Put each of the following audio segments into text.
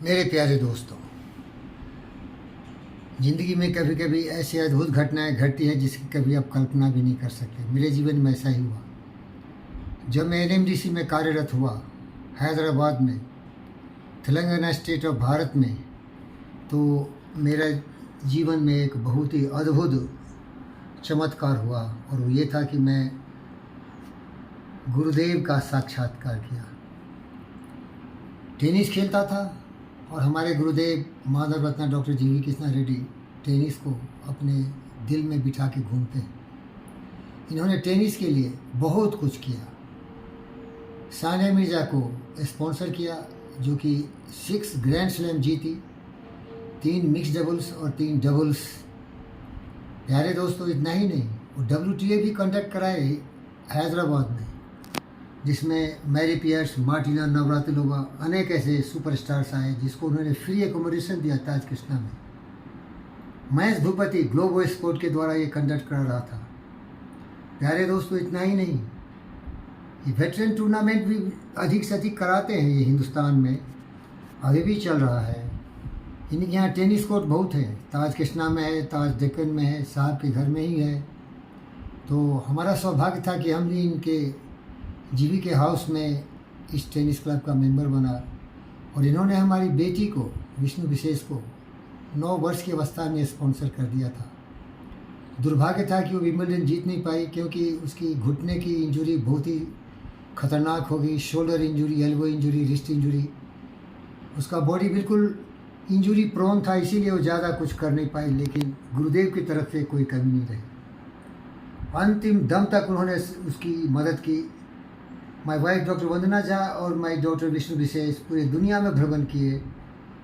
मेरे प्यारे दोस्तों, ज़िंदगी में कभी कभी ऐसी अद्भुत घटनाएं घटती हैं जिसकी कभी आप कल्पना भी नहीं कर सकते। मेरे जीवन में ऐसा ही हुआ। जब मैं एनएमडीसी में कार्यरत हुआ हैदराबाद में, तेलंगाना स्टेट ऑफ भारत में, तो मेरा जीवन में एक बहुत ही अद्भुत चमत्कार हुआ और वो ये था कि मैं गुरुदेव का साक्षात्कार किया। टेनिस खेलता था और हमारे गुरुदेव माधव रत्न डॉक्टर जीवी कृष्णा रेड्डी टेनिस को अपने दिल में बिठा के घूमते हैं। इन्होंने टेनिस के लिए बहुत कुछ किया। सानिया मिर्ज़ा को स्पॉन्सर किया, जो कि 6 ग्रैंड स्लैम जीती, 3 मिक्स डबल्स और 3 डबल्स। प्यारे दोस्तों, इतना ही नहीं, वो WTA भी कंडक्ट कराए हैदराबाद में, जिसमें मैरी पियर्स, मार्टिना नवरातिलोवा, अनेक ऐसे सुपरस्टार्स आए जिसको उन्होंने फ्री एकोमोडेशन दिया ताज कृष्णा में। महेश भूपति ग्लोबो स्पोर्ट के द्वारा ये कंडक्ट कर रहा था। प्यारे दोस्तों, इतना ही नहीं, ये वेटरन टूर्नामेंट भी अधिक से अधिक कराते हैं ये हिंदुस्तान में, अभी भी चल रहा है। इनके यहाँ टेनिस कोर्ट बहुत है, ताज कृष्णा में है, ताज डेक्कन में है, साहब के घर में ही है। तो हमारा सौभाग्य था कि हम भी इनके जीवी के हाउस में इस टेनिस क्लब का मेंबर बना और इन्होंने हमारी बेटी को, विष्णु विशेष को, 9 वर्ष की अवस्था में स्पॉन्सर कर दिया था। दुर्भाग्य था कि वो विंबलडन जीत नहीं पाई, क्योंकि उसकी घुटने की इंजरी बहुत ही खतरनाक हो गई। Shoulder injury, elbow injury, wrist injury, उसका बॉडी बिल्कुल इंजरी प्रोन था, इसीलिए वो ज़्यादा कुछ कर नहीं पाई। लेकिन गुरुदेव की तरफ से कोई कमी नहीं रही, अंतिम दम तक उन्होंने उसकी मदद की। माई वाइफ डॉक्टर वंदना झा और माई डॉटर विष्णु विशेष पूरी दुनिया में भ्रमण किए,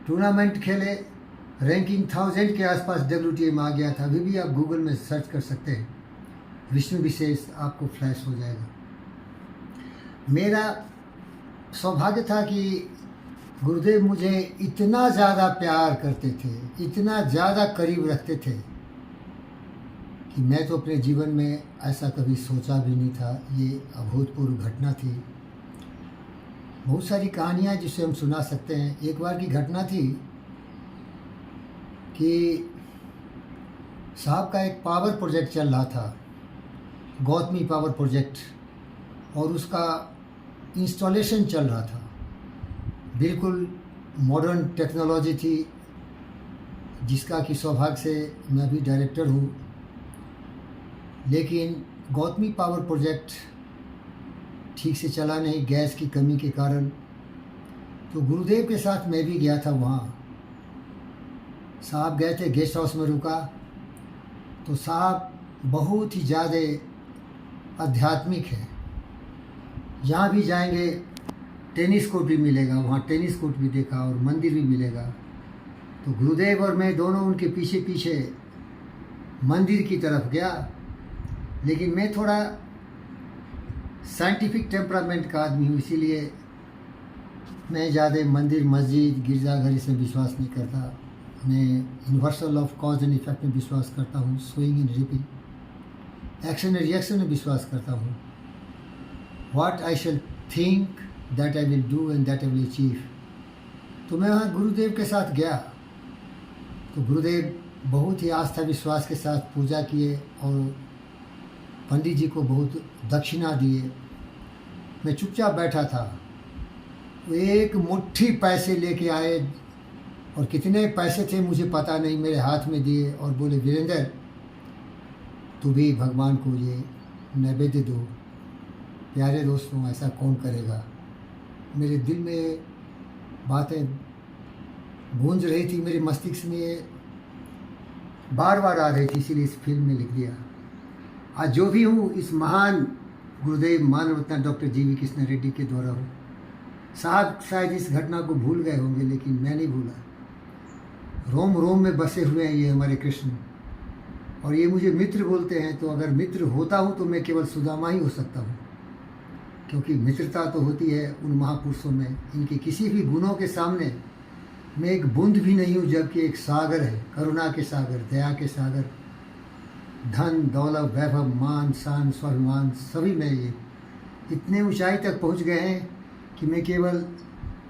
टूर्नामेंट खेले, रैंकिंग 1000 के आसपास WTA में आ गया था। अभी भी आप गूगल में सर्च कर सकते हैं, विष्णु विशेष, आपको फ्लैश हो जाएगा। मेरा सौभाग्य था कि गुरुदेव मुझे इतना ज़्यादा प्यार करते थे, इतना ज़्यादा करीब रखते थे कि मैं तो अपने जीवन में ऐसा कभी सोचा भी नहीं था। ये अभूतपूर्व घटना थी। बहुत सारी कहानियाँ जिसे हम सुना सकते हैं। एक बार की घटना थी कि साहब का एक पावर प्रोजेक्ट चल रहा था, गौतमी पावर प्रोजेक्ट, और उसका इंस्टॉलेशन चल रहा था। बिल्कुल मॉडर्न टेक्नोलॉजी थी, जिसका कि सौभाग्य से मैं भी डायरेक्टर हूँ। लेकिन गौतमी पावर प्रोजेक्ट ठीक से चला नहीं, गैस की कमी के कारण। तो गुरुदेव के साथ मैं भी गया था वहाँ। साहब गए थे, गेस्ट हाउस में रुका, तो साहब बहुत ही ज़्यादा आध्यात्मिक है। जहाँ भी जाएंगे टेनिस कोर्ट भी मिलेगा, वहाँ टेनिस कोर्ट भी देखा और मंदिर भी मिलेगा। तो गुरुदेव और मैं दोनों उनके पीछे पीछे मंदिर की तरफ गया। लेकिन मैं थोड़ा साइंटिफिक टेम्परामेंट का आदमी हूँ, इसीलिए मैं ज़्यादा मंदिर, मस्जिद, गिरजाघर इसमें विश्वास नहीं करता। मैं universal of cause and effect में विश्वास करता हूँ, sowing and reaping, action and reaction में विश्वास करता हूँ। What I shall think that I will do and that I will achieve. तो मैं वहाँ गुरुदेव के साथ गया, तो गुरुदेव बहुत ही आस्था विश्वास के साथ पूजा किए और पंडित जी को बहुत दक्षिणा दिए। मैं चुपचाप बैठा था। वो एक मुट्ठी पैसे लेके आए, और कितने पैसे थे मुझे पता नहीं, मेरे हाथ में दिए और बोले, वीरेंद्र, तू भी भगवान को ये नैवेद्य दो। प्यारे दोस्तों, ऐसा कौन करेगा? मेरे दिल में बातें गूंज रही थी, मेरे मस्तिष्क में बार बार आ रही थी, इसीलिए इस फिल्म में लिख दिया। आज जो भी हूँ, इस महान गुरुदेव मानव रत्न डॉक्टर जीवी कृष्णा रेड्डी के द्वारा हूँ। साहब शायद इस घटना को भूल गए होंगे, लेकिन मैं नहीं भूला। रोम रोम में बसे हुए हैं ये हमारे कृष्ण, और ये मुझे मित्र बोलते हैं। तो अगर मित्र होता हूँ तो मैं केवल सुदामा ही हो सकता हूँ, क्योंकि मित्रता तो होती है उन महापुरुषों में। इनके किसी भी गुणों के सामने मैं एक बूंद भी नहीं हूँ, जबकि एक सागर है, करुणा के सागर, दया के सागर। धन, दौलत, वैभव, मान, शान, स्वाभिमान, सभी में ये इतने ऊंचाई तक पहुंच गए हैं कि मैं केवल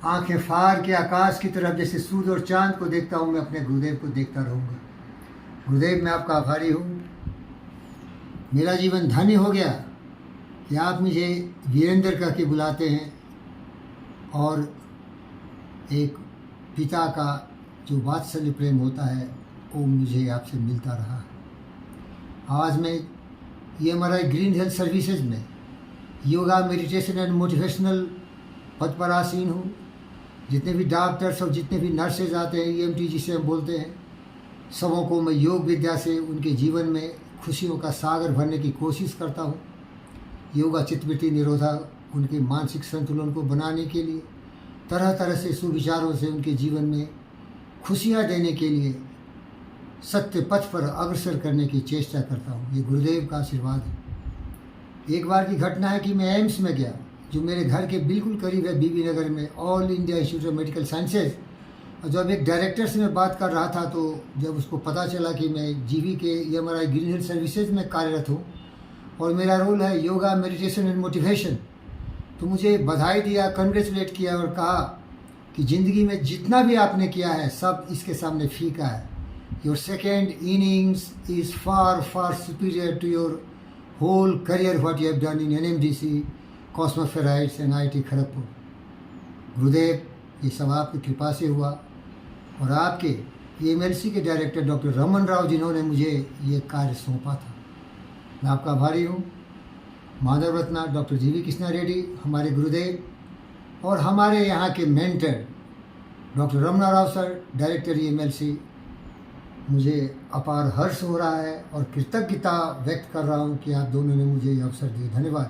आंखें फाड़ के आकाश की तरफ जैसे सूरज और चांद को देखता हूँ, मैं अपने गुरुदेव को देखता रहूँगा। गुरुदेव, मैं आपका आभारी हूँ। मेरा जीवन धन्य हो गया कि आप मुझे वीरेंद्र कह के बुलाते हैं और एक पिता का जो वात्सल्य प्रेम होता है वो मुझे आपसे मिलता रहा। आज मैं EMRI ग्रीन हेल्थ सर्विसेज में योगा, मेडिटेशन एंड मोटिवेशनल पद पर आसीन हूँ। जितने भी डॉक्टर्स और जितने भी नर्सेज आते हैं, EMT जिसे हम बोलते हैं, सबों को मैं योग विद्या से उनके जीवन में खुशियों का सागर भरने की कोशिश करता हूँ। योगा चित्तवृत्ति निरोधा उनके मानसिक संतुलन को बनाने के लिए, तरह तरह से सुविचारों से उनके जीवन में खुशियाँ देने के लिए सत्य पथ पर अग्रसर करने की चेष्टा करता हूँ। ये गुरुदेव का आशीर्वाद है। एक बार की घटना है कि मैं एम्स में गया, जो मेरे घर के बिल्कुल करीब है, बीबी नगर में, all India institute of medical sciences. और जब एक डायरेक्टर से मैं बात कर रहा था, तो जब उसको पता चला कि मैं GV के EMRI ग्रीन हेल्थ सर्विसेज में कार्यरत हूँ और मेरा रोल है योगा, मेडिटेशन एंड मोटिवेशन, तो मुझे बधाई दिया, कंग्रेचुलेट किया और कहा कि ज़िंदगी में जितना भी आपने किया है सब इसके सामने फीका है। Your second innings is far far superior to your whole career what you have done in NMDC, Cosmo Ferrites and IIT Kharagpur. Gurudev, ये सब आपकी कृपा से हुआ और आपके MLC के डायरेक्टर डॉक्टर रमन राव, जिन्होंने मुझे ये कार्य सौंपा था, मैं आपका आभारी हूँ। माधव रत्ना डॉक्टर GV कृष्णा रेड्डी हमारे गुरुदेव और हमारे यहाँ के mentor doctor Ramana Rao sir, director MLC, मुझे अपार हर्ष हो रहा है और कृतज्ञता व्यक्त कर रहा हूँ कि आप दोनों ने मुझे ये अवसर दिए। धन्यवाद।